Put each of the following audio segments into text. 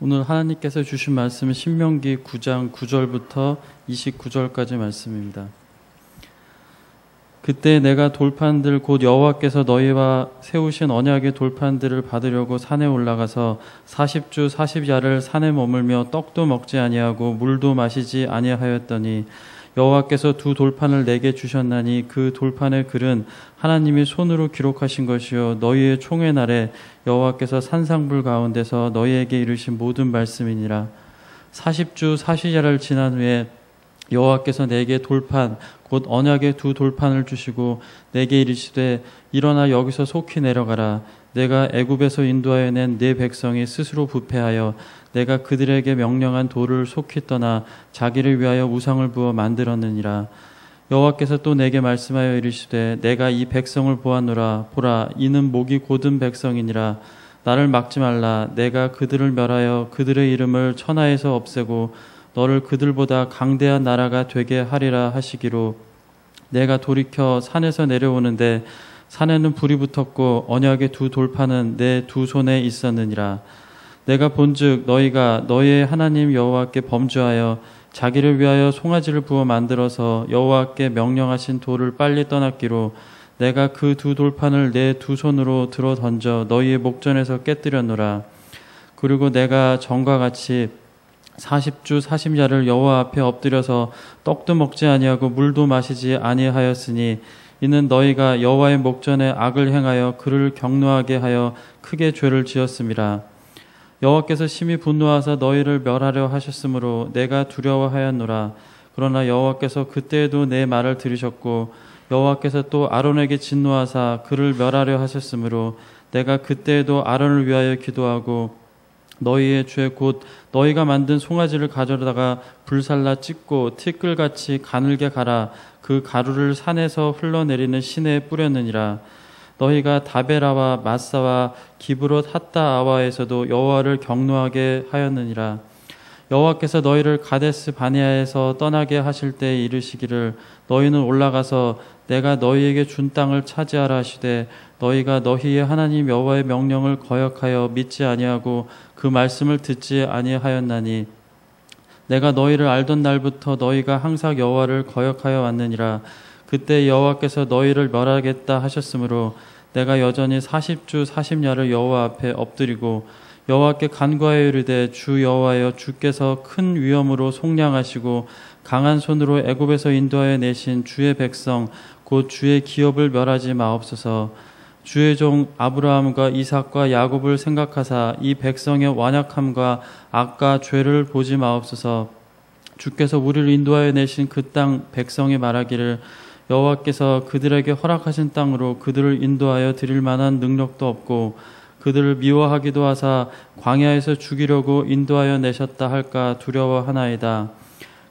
오늘 하나님께서 주신 말씀은 신명기 9장 9절부터 29절까지 말씀입니다. 그때 내가 돌판들 곧 여호와께서 너희와 세우신 언약의 돌판들을 받으려고 산에 올라가서 40주 40야를 산에 머물며 떡도 먹지 아니하고 물도 마시지 아니하였더니 여호와께서 두 돌판을 내게 주셨나니 그 돌판의 글은 하나님이 손으로 기록하신 것이요 너희의 총회 날에 여호와께서 산상불 가운데서 너희에게 이르신 모든 말씀이니라. 40주 40야를 지난 후에 여호와께서 내게 돌판 곧 언약의 두 돌판을 주시고 내게 이르시되 일어나 여기서 속히 내려가라. 내가 애굽에서 인도하여 낸 네 백성이 스스로 부패하여 내가 그들에게 명령한 돌을 속히 떠나 자기를 위하여 우상을 부어 만들었느니라. 여호와께서 또 내게 말씀하여 이르시되 내가 이 백성을 보았노라. 보라, 이는 목이 곧은 백성이니라. 나를 막지 말라. 내가 그들을 멸하여 그들의 이름을 천하에서 없애고 너를 그들보다 강대한 나라가 되게 하리라 하시기로 내가 돌이켜 산에서 내려오는데 산에는 불이 붙었고 언약의 두 돌판은 내 두 손에 있었느니라. 내가 본즉 너희가 너희의 하나님 여호와께 범죄하여 자기를 위하여 송아지를 부어 만들어서 여호와께 명령하신 돌을 빨리 떠났기로 내가 그 두 돌판을 내 두 손으로 들어 던져 너희의 목전에서 깨뜨렸노라. 그리고 내가 전과 같이 40주 40야를 여호와 앞에 엎드려서 떡도 먹지 아니하고 물도 마시지 아니하였으니 이는 너희가 여호와의 목전에 악을 행하여 그를 경노하게 하여 크게 죄를 지었음이라. 여호와께서 심히 분노하사 너희를 멸하려 하셨으므로 내가 두려워하였노라. 그러나 여호와께서 그때에도 내 말을 들으셨고 여호와께서 또 아론에게 진노하사 그를 멸하려 하셨으므로 내가 그때에도 아론을 위하여 기도하고 너희의 죄 곧 너희가 만든 송아지를 가져다가 불살라 찢고 티끌같이 가늘게 갈아 그 가루를 산에서 흘러내리는 시내에 뿌렸느니라. 너희가 다베라와 마사와 기브롯 핫다아와에서도 여호와를 경노하게 하였느니라. 여호와께서 너희를 가데스 바네아에서 떠나게 하실 때에 이르시기를 너희는 올라가서 내가 너희에게 준 땅을 차지하라 하시되 너희가 너희의 하나님 여호와의 명령을 거역하여 믿지 아니하고 그 말씀을 듣지 아니하였나니 내가 너희를 알던 날부터 너희가 항상 여호와를 거역하여 왔느니라. 그때 여호와께서 너희를 멸하겠다 하셨으므로 내가 여전히 40주 40야를 여호와 앞에 엎드리고 여호와께 간구하여 이르되 주 여호와여 주께서 큰 위엄으로 속량하시고 강한 손으로 애굽에서 인도하여 내신 주의 백성 곧 주의 기업을 멸하지 마옵소서. 주의 종 아브라함과 이삭과 야곱을 생각하사 이 백성의 완악함과 악과 죄를 보지 마옵소서. 주께서 우리를 인도하여 내신 그 땅 백성이 말하기를 여호와께서 그들에게 허락하신 땅으로 그들을 인도하여 드릴 만한 능력도 없고 그들을 미워하기도 하사 광야에서 죽이려고 인도하여 내셨다 할까 두려워하나이다.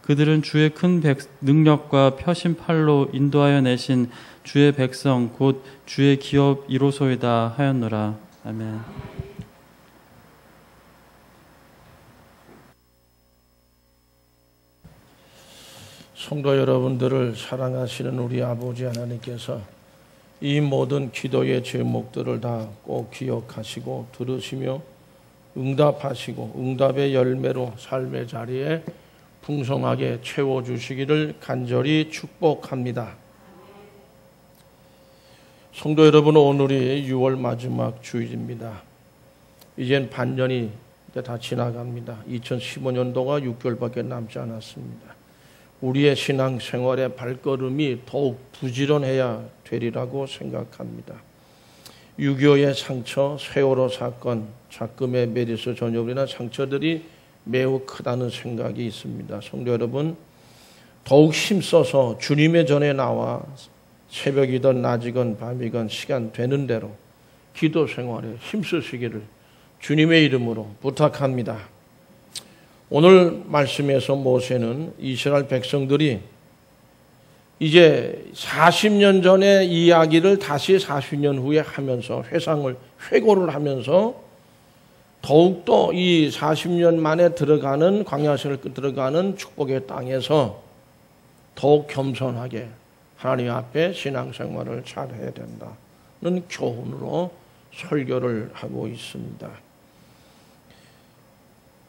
그들은 주의 큰 능력과 펴신 팔로 인도하여 내신 주의 백성 곧 주의 기업 이로소이다 하였노라. 아멘. 성도 여러분들을 사랑하시는 우리 아버지 하나님께서 이 모든 기도의 제목들을 다 꼭 기억하시고 들으시며 응답하시고 응답의 열매로 삶의 자리에 풍성하게 채워주시기를 간절히 축복합니다. 성도 여러분, 오늘이 6월 마지막 주일입니다. 이젠 반년이 다 지나갑니다. 2015년도가 6개월밖에 남지 않았습니다. 우리의 신앙생활의 발걸음이 더욱 부지런해야 되리라고 생각합니다. 6.25의 상처, 세월호 사건, 작금의 메리스 전역으로 인한 상처들이 매우 크다는 생각이 있습니다. 성도 여러분, 더욱 힘써서 주님의 전에 나와 새벽이든 낮이건 밤이건 시간 되는 대로 기도 생활에 힘쓰시기를 주님의 이름으로 부탁합니다. 오늘 말씀에서 모세는 이스라엘 백성들이 이제 40년 전의 이야기를 다시 40년 후에 하면서 회고를 하면서 더욱더 이 40년 만에 들어가는 광야세를 들어가는 축복의 땅에서 더욱 겸손하게 하나님 앞에 신앙생활을 잘해야 된다는 교훈으로 설교를 하고 있습니다.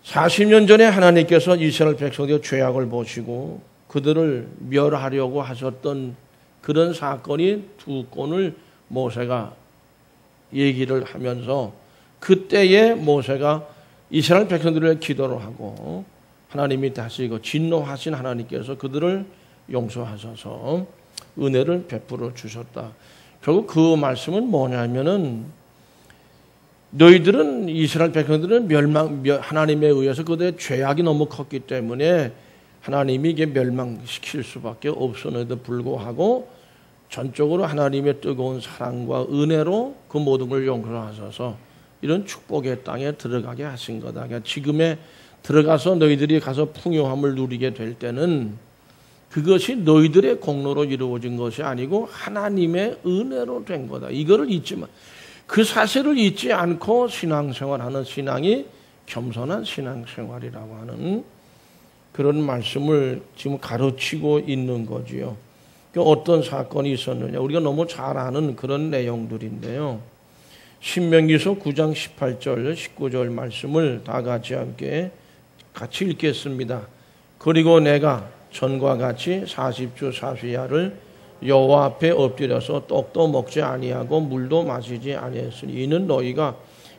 40년 전에 하나님께서 이스라엘 백성들의 죄악을 보시고 그들을 멸하려고 하셨던 그런 사건이 두 건을 모세가 얘기를 하면서 그때에 모세가 이스라엘 백성들을 기도를 하고 하나님이 다시 진노하신 하나님께서 그들을 용서하셔서 은혜를 베풀어 주셨다. 결국 그 말씀은 뭐냐면은 너희들은 이스라엘 백성들은 하나님에 의해서 그들의 죄악이 너무 컸기 때문에 하나님이 이게 멸망시킬 수밖에 없었는데도 불구하고 전적으로 하나님의 뜨거운 사랑과 은혜로 그 모든 걸 용서하셔서 이런 축복의 땅에 들어가게 하신 거다. 그러니까 지금에 들어가서 너희들이 가서 풍요함을 누리게 될 때는 그것이 너희들의 공로로 이루어진 것이 아니고 하나님의 은혜로 된 거다. 이거를 잊지 마. 그 사실을 잊지 않고 신앙생활하는 신앙이 겸손한 신앙생활이라고 하는 그런 말씀을 지금 가르치고 있는 거지요. 어떤 사건이 있었느냐. 우리가 너무 잘 아는 그런 내용들인데요. 신명기서 9장 18절 19절 말씀을 다 같이 읽겠습니다. 그리고 내가 전과 같이 40주 40야를 여호와 앞에 엎드려서 떡도 먹지 아니하고 물도 마시지 아니했으니 이는 너희가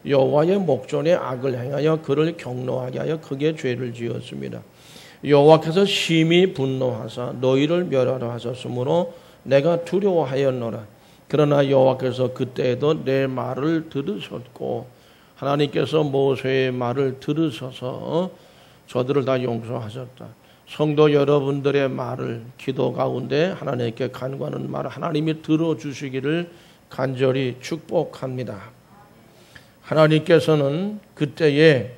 여호와의 목전에 악을 행하여 그를 경노하게 하여 크게 죄를 지었습니다. 여호와께서 심히 분노하사 너희를 멸하라 하셨으므로 내가 두려워하였노라. 그러나 여호와께서 그때에도 내 말을 들으셨고 하나님께서 모세의 말을 들으셔서 저들을 다 용서하셨다. 성도 여러분들의 말을 기도 가운데 하나님께 간구하는 말 하나님이 들어주시기를 간절히 축복합니다. 하나님께서는 그때에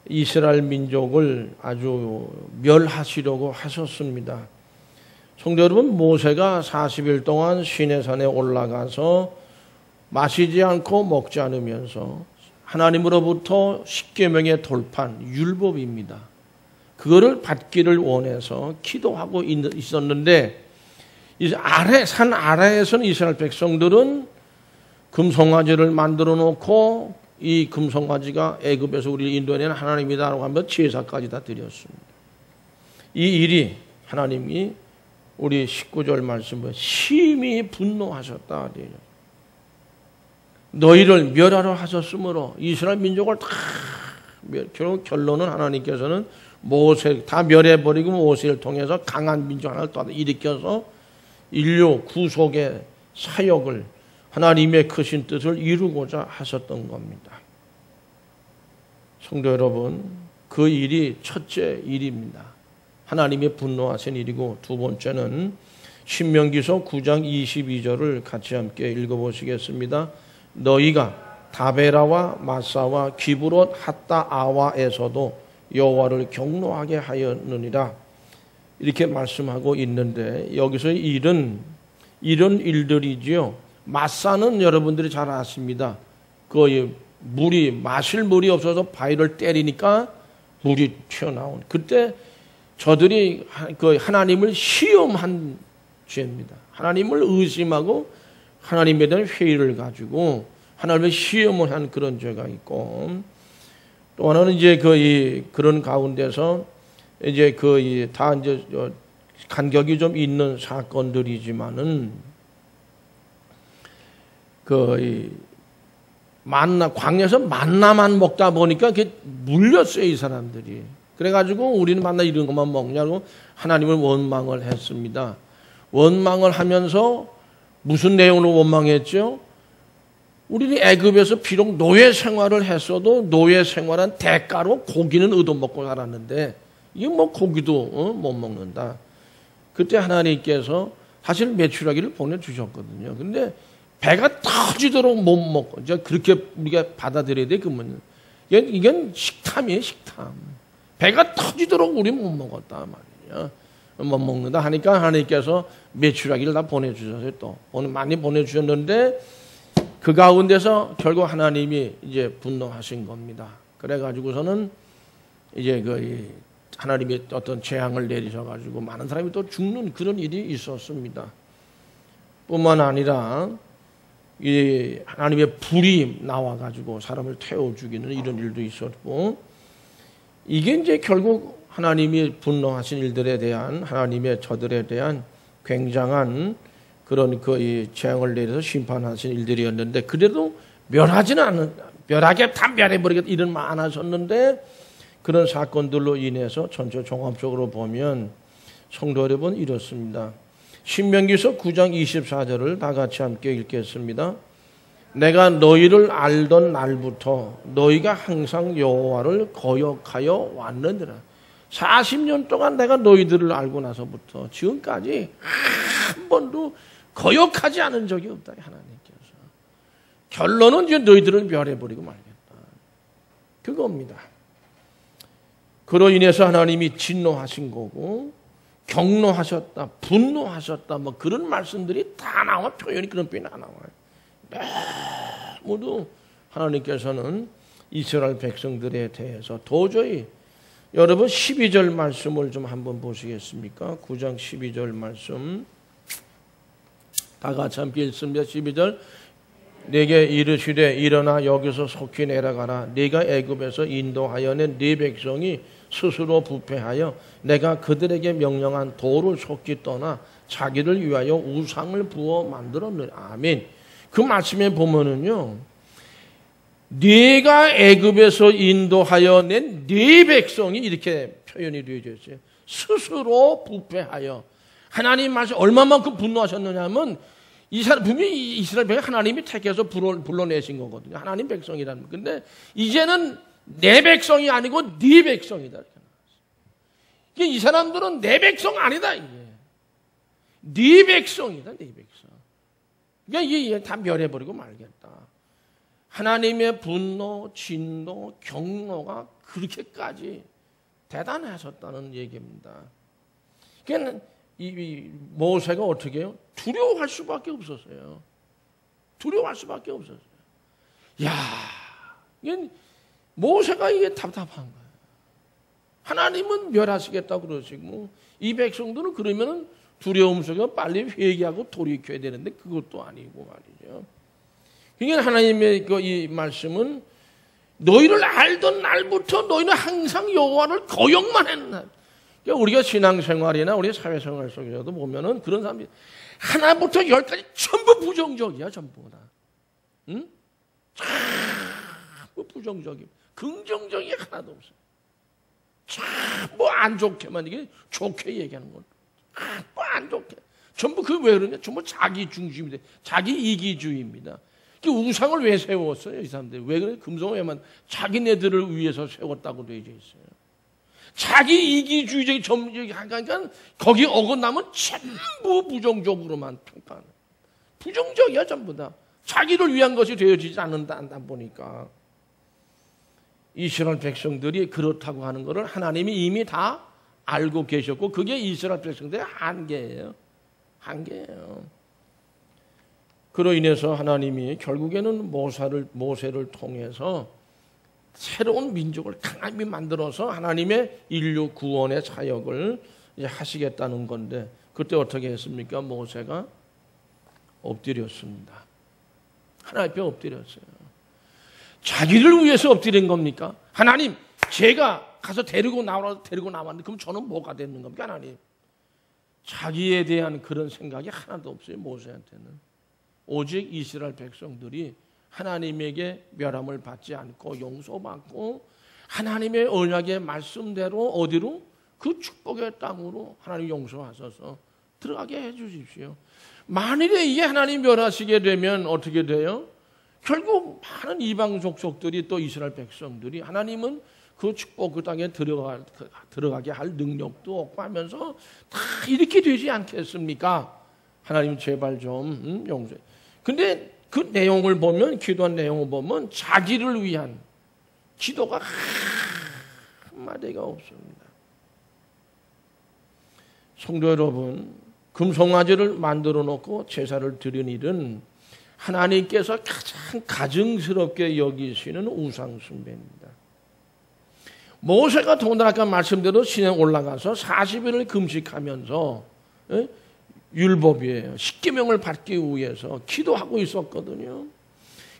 이스라엘 민족을 아주 멸하시려고 하셨습니다. 성도 여러분, 모세가 40일 동안 시내산에 올라가서 마시지 않고 먹지 않으면서 하나님으로부터 십계명의 돌판, 율법입니다. 그거를 받기를 원해서 기도하고 있었는데 산 아래에서는 이스라엘 백성들은 금송아지를 만들어 놓고 이 금송아지가 애굽에서 우리를 인도해낸 하나님이다라고 하면서 제사까지 다 드렸습니다. 이 일이 하나님이 우리 19절 말씀에 심히 분노하셨다. 너희를 멸하러 하셨으므로 이스라엘 민족을 다 결론은 하나님께서는 모세 다 멸해버리고 모세를 통해서 강한 민족 하나를 또 일으켜서 인류 구속의 사역을 하나님의 크신 뜻을 이루고자 하셨던 겁니다. 성도 여러분, 그 일이 첫째 일입니다. 하나님의 분노하신 일이고 두 번째는 신명기서 9장 22절을 같이 함께 읽어보시겠습니다. 너희가 다베라와 마사와 기브롯 핫다아와에서도 여호와를 경노하게 하였느니라 이렇게 말씀하고 있는데 여기서 일은 이런 일들이지요. 마사는 여러분들이 잘 아십니다. 그 물이 마실 물이 없어서 바위를 때리니까 물이 튀어나온 그때 저들이 그 하나님을 시험한 죄입니다. 하나님을 의심하고 하나님에 대한 회의를 가지고 하나님의 시험을 한 그런 죄가 있고 또 하나는 이제 그런 가운데서 이제 다 이제 간격이 좀 있는 사건들이지만은 광야에서 만나만 먹다 보니까 그게 물렸어요, 이 사람들이. 그래가지고 우리는 만나 이런 것만 먹냐고 하나님을 원망을 했습니다. 원망을 하면서 무슨 내용으로 원망했죠? 우리는 애굽에서 비록 노예 생활을 했어도 노예 생활한 대가로 고기는 얻어먹고 살았는데 이게 뭐 고기도 못 먹는다. 그때 하나님께서 사실 메추라기를 보내주셨거든요. 근데 배가 터지도록 못 먹고 이제 그렇게 우리가 받아들여야 돼. 그러면 이건 식탐이에요, 식탐. 배가 터지도록 우리 못 먹었다 말이야. 못 먹는다 하니까 하나님께서 메추라기를 다 보내주셨어요. 또 많이 보내주셨는데 그 가운데서 결국 하나님이 이제 분노하신 겁니다. 그래가지고서는 이제 하나님이 어떤 재앙을 내리셔가지고 많은 사람이 또 죽는 그런 일이 있었습니다. 뿐만 아니라 이 하나님의 불이 나와가지고 사람을 태워 죽이는 이런 일도 있었고 이게 이제 결국 하나님이 분노하신 일들에 대한 하나님의 저들에 대한 굉장한 그런 그 재앙을 내려서 심판하신 일들이었는데 그래도 멸하지는 않은 멸하게 다 멸해버리겠다 이런 말 안 하셨는데 그런 사건들로 인해서 전체 종합적으로 보면 성도 여러분 이렇습니다. 신명기서 9장 24절을 다 같이 함께 읽겠습니다. 내가 너희를 알던 날부터 너희가 항상 여호와를 거역하여 왔느니라. 40년 동안 내가 너희들을 알고 나서부터 지금까지 한 번도 거역하지 않은 적이 없다. 하나님께서. 결론은 이제 너희들을 멸해버리고 말겠다. 그겁니다. 그로 인해서 하나님이 진노하신 거고 경노하셨다, 분노하셨다 뭐 그런 말씀들이 다 나와. 표현이 그런 표현이 다 나와요. 모두 하나님께서는 이스라엘 백성들에 대해서 도저히 여러분 12절 말씀을 좀 한번 보시겠습니까? 9장 12절 말씀 다 같이 함께 읽습니다. 12절 내게 이르시되 일어나 여기서 속히 내려가라. 네가 애굽에서 인도하여 낸 네 백성이 스스로 부패하여 내가 그들에게 명령한 도를 속히 떠나 자기를 위하여 우상을 부어 만들었느니라. 아멘. 그 말씀에 보면은요, 네가 애굽에서 인도하여 낸 네 백성이 이렇게 표현이 되어져 있어요. 스스로 부패하여. 하나님 말씀 얼마만큼 분노하셨느냐면 분명히 이스라엘 백성 하나님이 택해서 불러내신 거거든요. 하나님 백성이라는. 근데 이제는 내 백성이 아니고 네 백성이다. 이게 이 사람들은 내 백성 아니다. 이게. 네 백성이다. 네 백성. 그러니까 이게 다 멸해버리고 말겠다. 하나님의 분노, 진노, 경노가 그렇게까지 대단하셨다는 얘기입니다. 그러니까 이 모세가 어떻게 해요? 두려워할 수밖에 없었어요. 두려워할 수밖에 없었어요. 야, 이게 모세가 이게 답답한 거예요. 하나님은 멸하시겠다고 그러시고 이 백성들은 그러면은 두려움 속에 빨리 회개하고 돌이켜야 되는데 그것도 아니고 말이죠. 그러니까 하나님의 이 말씀은 너희를 알던 날부터 너희는 항상 여호와를 거역만 했나. 그러니까 우리가 신앙생활이나 우리 사회생활 속에서도 보면은 그런 사람들이 하나부터 열까지 전부 부정적이야, 전부 다. 응? 전부 부정적이, 긍정적이 하나도 없어요. 전부 안 좋게만 이게 좋게 얘기하는 건, 전부 안 좋게. 전부 그 왜 그러냐? 전부 자기 중심인데, 자기 이기주의입니다. 그 우상을 왜 세웠어요, 이 사람들? 왜 그래? 금송에만 자기네들을 위해서 세웠다고 되어 있어요. 자기 이기주의적인 점적이 하니까 거기 어긋나면 전부 부정적으로만 평가하는. 부정적이야 전부 다. 자기를 위한 것이 되어지지 않는다 보니까 이스라엘 백성들이 그렇다고 하는 것을 하나님이 이미 다 알고 계셨고 그게 이스라엘 백성들의 한계예요. 한계예요. 그로 인해서 하나님이 결국에는 모세를 통해서 새로운 민족을 강하게 만들어서 하나님의 인류 구원의 사역을 이제 하시겠다는 건데 그때 어떻게 했습니까? 모세가 엎드렸습니다. 하나님 앞에 엎드렸어요. 자기를 위해서 엎드린 겁니까? 하나님, 제가 가서 데리고 나왔는데 그럼 저는 뭐가 되는 겁니까? 하나님. 자기에 대한 그런 생각이 하나도 없어요. 모세한테는. 오직 이스라엘 백성들이 하나님에게 멸함을 받지 않고 용서받고 하나님의 언약의 말씀대로 어디로? 그 축복의 땅으로 하나님 용서하셔서 들어가게 해 주십시오. 만일에 이게 하나님 멸하시게 되면 어떻게 돼요? 결국 많은 이방 족속들이 또 이스라엘 백성들이 하나님은 그 축복 그 땅에 들어가게 할 능력도 없고 하면서 다 이렇게 되지 않겠습니까? 하나님 제발 좀 용서해. 근데 그 내용을 보면 기도한 내용을 보면 자기를 위한 기도가 한마디가 없습니다. 성도 여러분, 금송아지를 만들어 놓고 제사를 드린 일은 하나님께서 가장 가증스럽게 여기시는 우상 숭배입니다. 모세가 더군다나 아까 말씀대로 시내에 올라가서 40일을 금식하면서 율법이에요. 십계명을 받기 위해서 기도하고 있었거든요.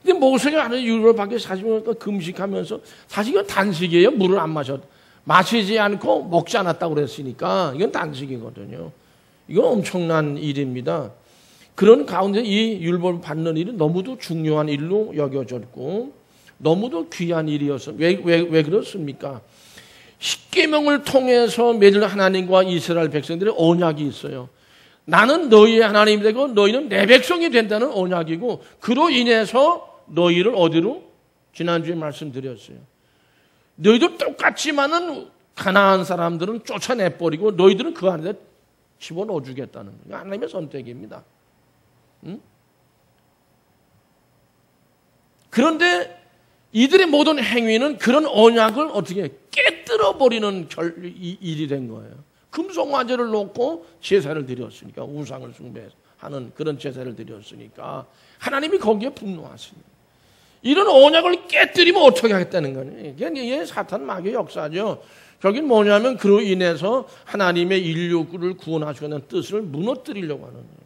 근데 모세가 하는 율법을 받기 40일 금식하면서 사실 이건 단식이에요. 물을 안 마시지 않고 먹지 않았다고 그랬으니까 이건 단식이거든요. 이건 엄청난 일입니다. 그런 가운데 이 율법을 받는 일은 너무도 중요한 일로 여겨졌고 너무도 귀한 일이어서 왜 그렇습니까? 십계명을 통해서 맺은 하나님과 이스라엘 백성들의 언약이 있어요. 나는 너희의 하나님이 되고 너희는 내 백성이 된다는 언약이고 그로 인해서 너희를 어디로? 지난주에 말씀드렸어요. 너희도 똑같지만은 가나안 사람들은 쫓아내버리고 너희들은 그 안에 집어넣어 주겠다는 거예요. 하나님의 선택입니다. 응? 그런데 이들의 모든 행위는 그런 언약을 어떻게 깨뜨려버리는 일이 된 거예요. 금송화제를 놓고 제사를 드렸으니까 우상을 숭배하는 그런 제사를 드렸으니까 하나님이 거기에 분노하십니다. 이런 언약을 깨뜨리면 어떻게 하겠다는 거예요. 이게 사탄 마귀의 역사죠. 저긴 뭐냐면 그로 인해서 하나님의 인류를 구원하시려는 뜻을 무너뜨리려고 하는 거예요.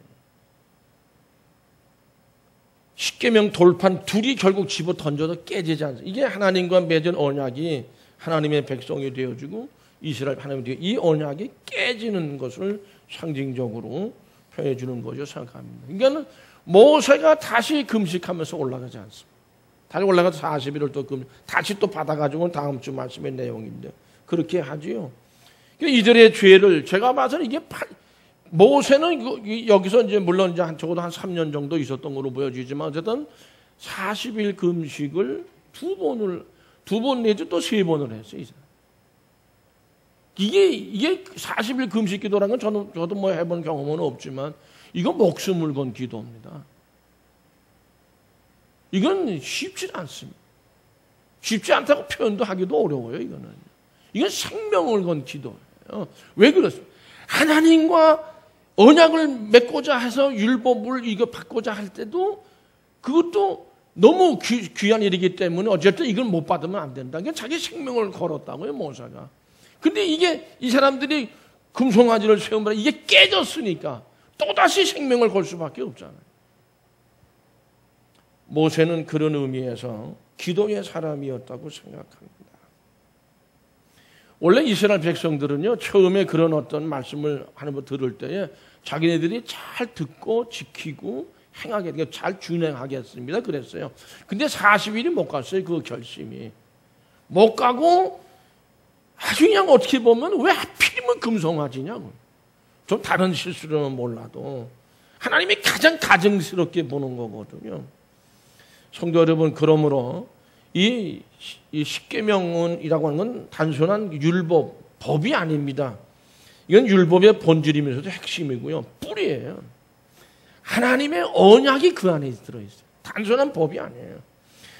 십계명 돌판 둘이 결국 집어 던져도 깨지지 않습니다. 이게 하나님과 맺은 언약이 하나님의 백성이 되어주고 이스라엘 하나님이 되어 이 언약이 깨지는 것을 상징적으로 표현해 주는 것이라고 생각합니다. 그러니까 모세가 다시 금식하면서 올라가지 않습니다. 다시 올라가서 40일을 또 다시 또 받아가지고 다음 주 말씀의 내용인데 그렇게 하지요. 그러니까 이들의 죄를 제가 봐서는 이게 모세는 여기서 이제 물론 이제 적어도 한 3년 정도 있었던 걸로 보여지지만 어쨌든 40일 금식을 두 번 내지 또 3번을 했어요. 이게 40일 금식 기도라는 건 저도 뭐 해본 경험은 없지만 이건 목숨을 건 기도입니다. 이건 쉽지 않습니다. 쉽지 않다고 표현도 하기도 어려워요. 이건 생명을 건 기도예요. 왜 그렇습니까? 하나님과 언약을 맺고자 해서 율법을 이거 받고자 할 때도 그것도 너무 귀한 일이기 때문에 어쨌든 이걸 못 받으면 안 된다. 그러니까 자기 생명을 걸었다고요, 모세가. 근데 이 사람들이 금송아지를 세우면 이게 깨졌으니까 또다시 생명을 걸 수밖에 없잖아요. 모세는 그런 의미에서 기도의 사람이었다고 생각합니다. 원래 이스라엘 백성들은요, 처음에 그런 어떤 말씀을 하는 거 들을 때에 자기네들이 잘 듣고 지키고 행하게, 잘 준행하겠습니다. 그랬어요. 근데 40일이 못 갔어요. 그 결심이. 못 가고 아주 그냥 어떻게 보면 왜 하필이면 금송아지냐고. 좀 다른 실수로는 몰라도 하나님이 가장 가증스럽게 보는 거거든요. 성도 여러분, 그러므로 이 십계명이라고 하는 건 단순한 율법, 법이 아닙니다. 이건 율법의 본질이면서도 핵심이고요. 뿌리예요. 하나님의 언약이 그 안에 들어있어요. 단순한 법이 아니에요.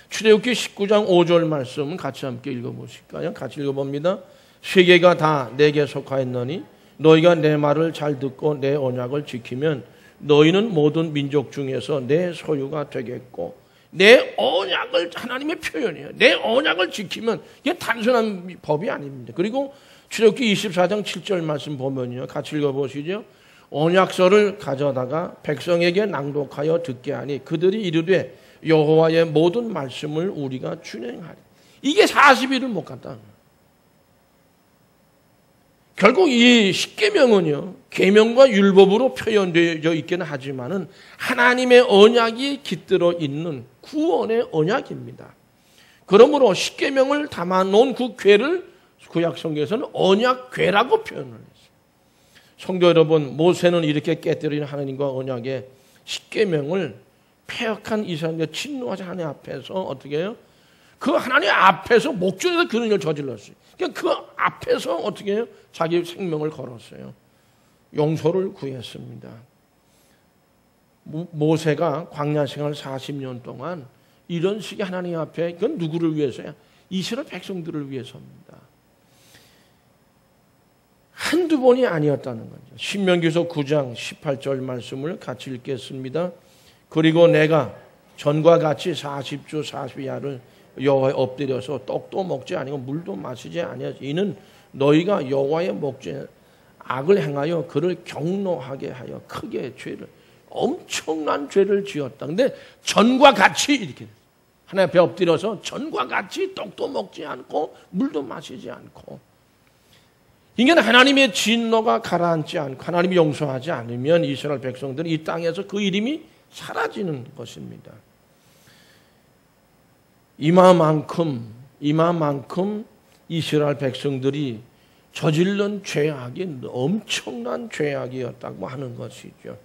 출애굽기 19장 5절 말씀 같이 함께 읽어보실까요? 같이 읽어봅니다. 세계가 다 내게 속하였노니 너희가 내 말을 잘 듣고 내 언약을 지키면 너희는 모든 민족 중에서 내 소유가 되겠고 내 언약을 하나님의 표현이에요. 내 언약을 지키면 이게 단순한 법이 아닙니다. 그리고 출애굽기 24장 7절 말씀 보면요. 같이 읽어보시죠. 언약서를 가져다가 백성에게 낭독하여 듣게 하니 그들이 이르되 여호와의 모든 말씀을 우리가 준행하리. 이게 40일을 못 갔다. 결국 이 십계명은요, 계명과 율법으로 표현되어 있기는 하지만은 하나님의 언약이 깃들어 있는 구원의 언약입니다. 그러므로 십계명을 담아놓은 그 궤를 구약 성경에서는 언약궤라고 표현을 했어요. 성도 여러분, 모세는 이렇게 깨뜨린 하나님과 언약의 십계명을 폐역한 이스라엘과 진노하자 하나님 앞에서 어떻게 해요? 그 하나님 앞에서 목전에서 그런 일을 저질렀어요. 그러니까 그 앞에서 어떻게 해요? 자기 생명을 걸었어요. 용서를 구했습니다. 모세가 광야 생활 40년 동안 이런 식의 하나님 앞에, 그건 누구를 위해서야? 이스라엘 백성들을 위해서입니다. 한두 번이 아니었다는 거죠. 신명기서 9장 18절 말씀을 같이 읽겠습니다. 그리고 내가 전과 같이 40주 40야를 여호와에 엎드려서 떡도 먹지 아니고 물도 마시지 아니하지. 이는 너희가 여호와의 목전에 악을 행하여 그를 경노하게 하여 크게 죄를, 엄청난 죄를 지었다. 근데 전과 같이 이렇게 하나님 앞에 엎드려서 전과 같이 떡도 먹지 않고 물도 마시지 않고 이게 하나님의 진노가 가라앉지 않고 하나님이 용서하지 않으면 이스라엘 백성들은 이 땅에서 그 이름이 사라지는 것입니다. 이마만큼 이스라엘 백성들이 저질른 죄악이 엄청난 죄악이었다고 하는 것이죠.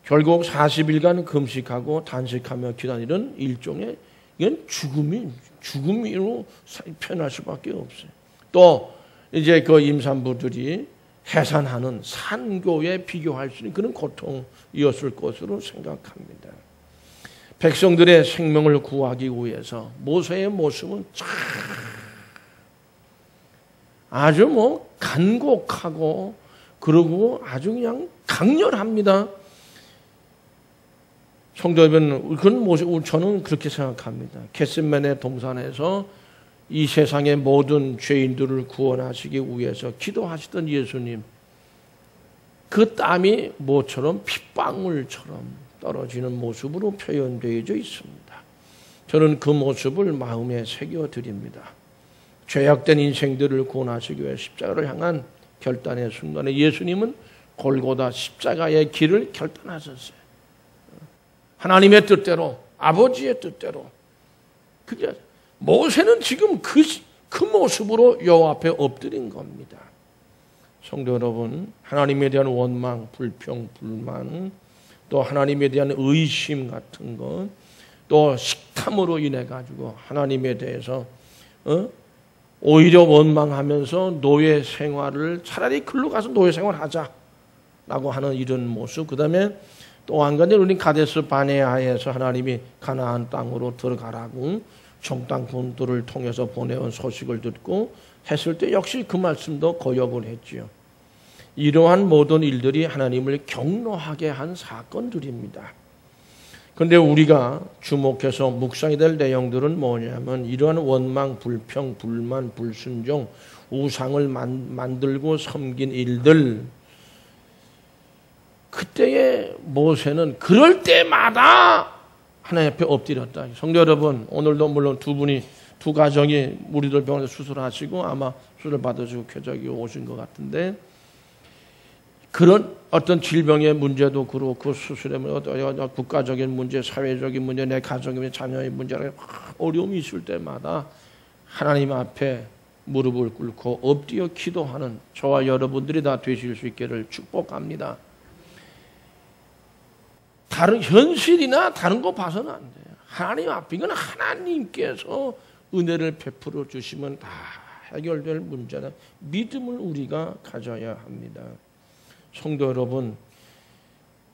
결국 40일간 금식하고 단식하며 기다리는 일종의 이건 죽음으로 표현할 수밖에 없어요. 또 이제 그 임산부들이 해산하는 산고에 비교할 수 있는 그런 고통이었을 것으로 생각합니다. 백성들의 생명을 구하기 위해서 모세의 모습은 참 아주 간곡하고 그리고 아주 그냥 강렬합니다. 성도 여러분, 그런 모습 저는 그렇게 생각합니다. 겟세마네 동산에서 이 세상의 모든 죄인들을 구원하시기 위해서 기도하시던 예수님, 그 땀이 모처럼 핏방울처럼 떨어지는 모습으로 표현되어 있습니다. 저는 그 모습을 마음에 새겨드립니다. 죄악된 인생들을 구원하시기 위해 십자가를 향한 결단의 순간에 예수님은 골고다 십자가의 길을 결단하셨어요. 하나님의 뜻대로, 아버지의 뜻대로. 그게 모세는 지금 그 모습으로 여호와 앞에 엎드린 겁니다. 성도 여러분, 하나님에 대한 원망, 불평, 불만, 또 하나님에 대한 의심 같은 것, 또 식탐으로 인해 가지고 하나님에 대해서 오히려 원망하면서 노예 생활을 차라리 글로 가서 노예 생활하자라고 하는 이런 모습. 그다음에 또 한 가지 우리 가데스 바네아에서 하나님이 가나안 땅으로 들어가라고 정탐꾼들을 통해서 보내온 소식을 듣고 했을 때 역시 그 말씀도 거역을 했지요. 이러한 모든 일들이 하나님을 경노하게 한 사건들입니다. 그런데 우리가 주목해서 묵상이 될 내용들은 뭐냐면 이러한 원망, 불평, 불만, 불순종, 우상을 만들고 섬긴 일들, 그때의 모세는 그럴 때마다 하나님 앞에 엎드렸다. 성도 여러분, 오늘도 물론 두 가정이 우리들 병원에 수술하시고 아마 수술 받으시고 쾌적이 오신 것 같은데, 그런 어떤 질병의 문제도 그렇고 수술의 문제, 국가적인 문제, 사회적인 문제, 내 가정의 문제, 자녀의 문제라 어려움이 있을 때마다 하나님 앞에 무릎을 꿇고 엎드려 기도하는 저와 여러분들이 다 되실 수 있기를 축복합니다. 다른 현실이나 다른 거 봐서는 안 돼요. 하나님 앞에 이건 하나님께서 은혜를 베풀어 주시면 다 해결될 문제다. 믿음을 우리가 가져야 합니다. 성도 여러분,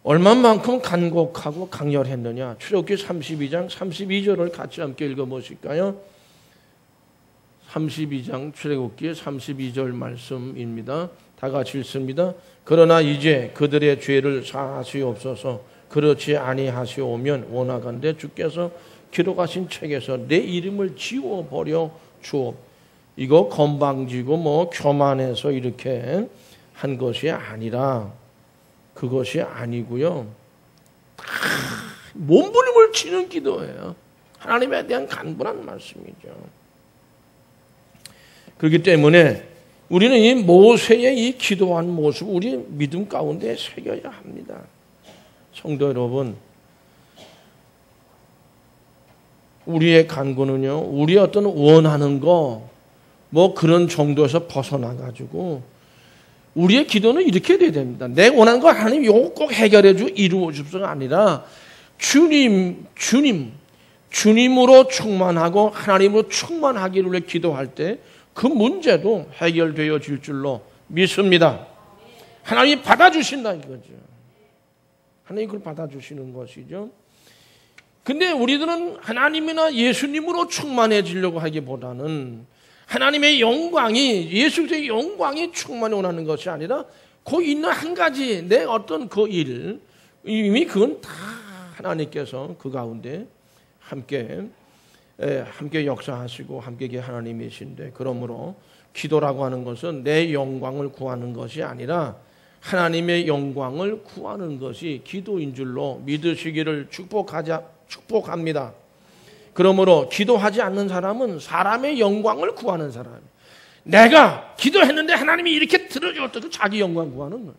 얼마만큼 간곡하고 강렬했느냐. 출애굽기 32장 32절을 같이 함께 읽어보실까요? 32장 출애굽기 32절 말씀입니다. 다 같이 읽습니다. 그러나 이제 그들의 죄를 사하시옵소서. 그렇지 아니하시오면 원하건대 주께서 기록하신 책에서 내 이름을 지워버려 주옵. 이거 건방지고 교만해서 이렇게 한 것이 아니라, 그것이 아니고요, 몸부림을 치는 기도예요. 하나님에 대한 간분한 말씀이죠. 그렇기 때문에 우리는 이 모세의 이 기도한 모습 우리 믿음 가운데 새겨야 합니다. 성도 여러분, 우리의 간구는요, 우리 어떤 원하는 거 그런 정도에서 벗어나가지고 우리의 기도는 이렇게 돼야 됩니다. 내 원하는 거 하나님 요거 꼭 해결해 주 이루어 주소서가 아니라 주님으로 충만하고 하나님으로 충만하기를 기도할 때 그 문제도 해결되어질 줄로 믿습니다. 하나님이 받아주신다 이거죠. 하나님이 그걸 받아주시는 것이죠. 근데 우리들은 하나님이나 예수님으로 충만해지려고 하기보다는 하나님의 영광이, 예수 그리스도의 영광이 충만히 원하는 것이 아니라 그 있는 한 가지 내 어떤 그 일, 이미 그건 다 하나님께서 그 가운데 함께 역사하시고 함께 계신 하나님이신데, 그러므로 기도라고 하는 것은 내 영광을 구하는 것이 아니라 하나님의 영광을 구하는 것이 기도인 줄로 믿으시기를 축복합니다. 그러므로 기도하지 않는 사람은 사람의 영광을 구하는 사람, 내가 기도했는데 하나님이 이렇게 들어줬다. 그 자기 영광 구하는 거예요.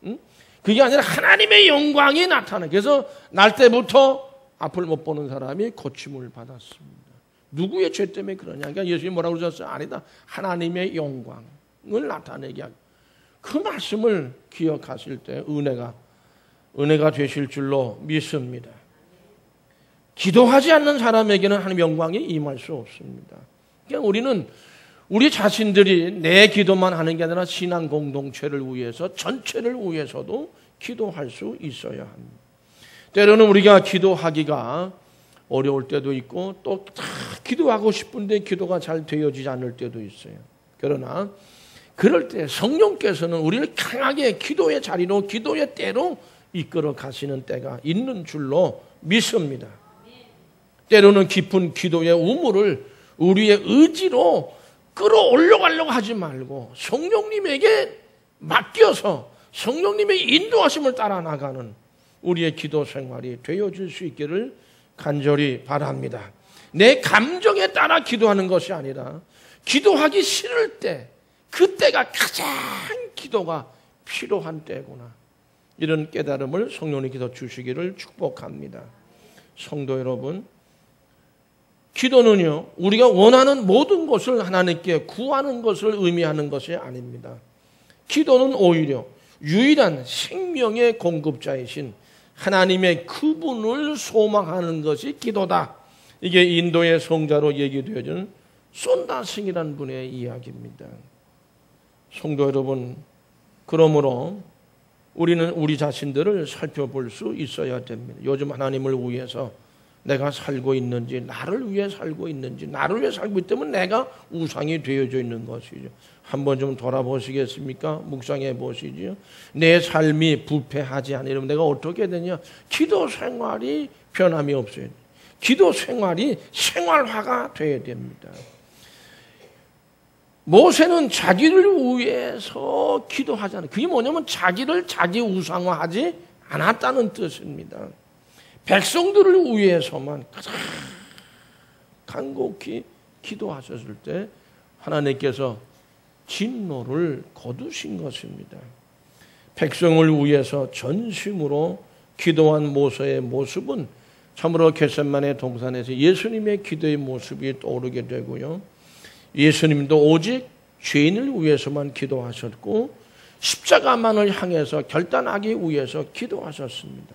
응? 그게 아니라 하나님의 영광이 나타나. 그래서 날 때부터 앞을 못 보는 사람이 고침을 받았습니다. 누구의 죄 때문에 그러냐? 그러니까 예수님이 뭐라고 그러셨어요? 아니다. 하나님의 영광을 나타내게 하고. 그 말씀을 기억하실 때 은혜가 되실 줄로 믿습니다. 기도하지 않는 사람에게는 하나님의 영광이 임할 수 없습니다. 그러니까 우리는 우리 자신들이 내 기도만 하는 게 아니라 신앙 공동체를 위해서 전체를 위해서도 기도할 수 있어야 합니다. 때로는 우리가 기도하기가 어려울 때도 있고 또 다 기도하고 싶은데 기도가 잘 되어지지 않을 때도 있어요. 그러나 그럴 때 성령께서는 우리를 강하게 기도의 자리로 기도의 때로 이끌어 가시는 때가 있는 줄로 믿습니다. 때로는 깊은 기도의 우물을 우리의 의지로 끌어올려가려고 하지 말고 성령님에게 맡겨서 성령님의 인도하심을 따라 나가는 우리의 기도 생활이 되어질 수 있기를 간절히 바랍니다. 내 감정에 따라 기도하는 것이 아니라 기도하기 싫을 때 그때가 가장 기도가 필요한 때구나. 이런 깨달음을 성령님께서 주시기를 축복합니다. 성도 여러분, 기도는요, 우리가 원하는 모든 것을 하나님께 구하는 것을 의미하는 것이 아닙니다. 기도는 오히려 유일한 생명의 공급자이신 하나님의 그분을 소망하는 것이 기도다. 이게 인도의 성자로 얘기되어지는 손다승이라는 분의 이야기입니다. 성도 여러분, 그러므로 우리는 우리 자신들을 살펴볼 수 있어야 됩니다. 요즘 하나님을 위해서 내가 살고 있는지, 나를 위해 살고 있는지, 나를 위해 살고 있기 때문에 내가 우상이 되어져 있는 것이죠. 한번 좀 돌아보시겠습니까? 묵상해 보시죠. 내 삶이 부패하지 않으려면 내가 어떻게 되냐? 기도 생활이 변함이 없어요. 기도 생활이 생활화가 되어야 됩니다. 모세는 자기를 위해서 기도하잖아요. 그게 뭐냐면 자기를 자기 우상화하지 않았다는 뜻입니다. 백성들을 위해서만 가장 간곡히 기도하셨을 때 하나님께서 진노를 거두신 것입니다. 백성을 위해서 전심으로 기도한 모세의 모습은 참으로 겟세마네 동산에서 예수님의 기도의 모습이 떠오르게 되고요. 예수님도 오직 죄인을 위해서만 기도하셨고 십자가만을 향해서 결단하기 위해서 기도하셨습니다.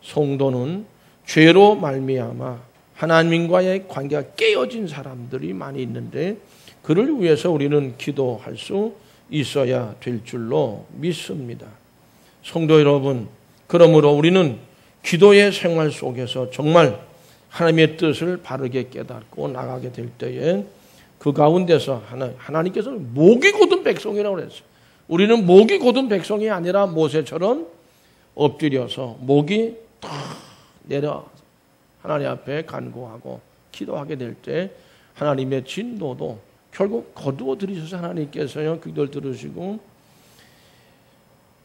성도는 죄로 말미암아 하나님과의 관계가 깨어진 사람들이 많이 있는데 그를 위해서 우리는 기도할 수 있어야 될 줄로 믿습니다. 성도 여러분, 그러므로 우리는 기도의 생활 속에서 정말 하나님의 뜻을 바르게 깨닫고 나가게 될 때에 그 가운데서 하나님께서 목이 곧은 백성이라고 그랬어요. 우리는 목이 곧은 백성이 아니라 모세처럼 엎드려서 목이 탁 내려 하나님 앞에 간구하고 기도하게 될 때 하나님의 진노도 결국 거두어 들이셔서 하나님께서요 기도를 들으시고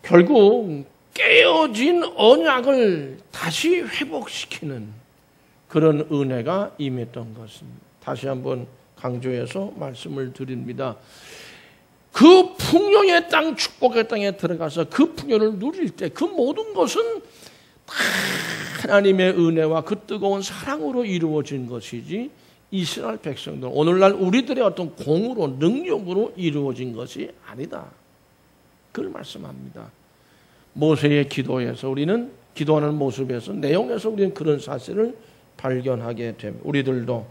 결국 깨어진 언약을 다시 회복시키는 그런 은혜가 임했던 것입니다. 다시 한번 강조해서 말씀을 드립니다. 그 풍요의 땅, 축복의 땅에 들어가서 그 풍요를 누릴 때 그 모든 것은 다 하나님의 은혜와 그 뜨거운 사랑으로 이루어진 것이지 이스라엘 백성들, 오늘날 우리들의 어떤 공으로 능력으로 이루어진 것이 아니다. 그걸 말씀합니다. 모세의 기도에서 우리는 기도하는 모습에서 내용에서 우리는 그런 사실을 발견하게 됩니다. 우리들도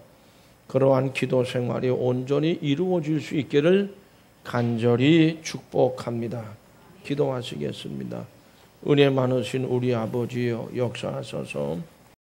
그러한 기도 생활이 온전히 이루어질 수 있기를 간절히 축복합니다. 기도하시겠습니다. 은혜 많으신 우리 아버지여 역사하소서.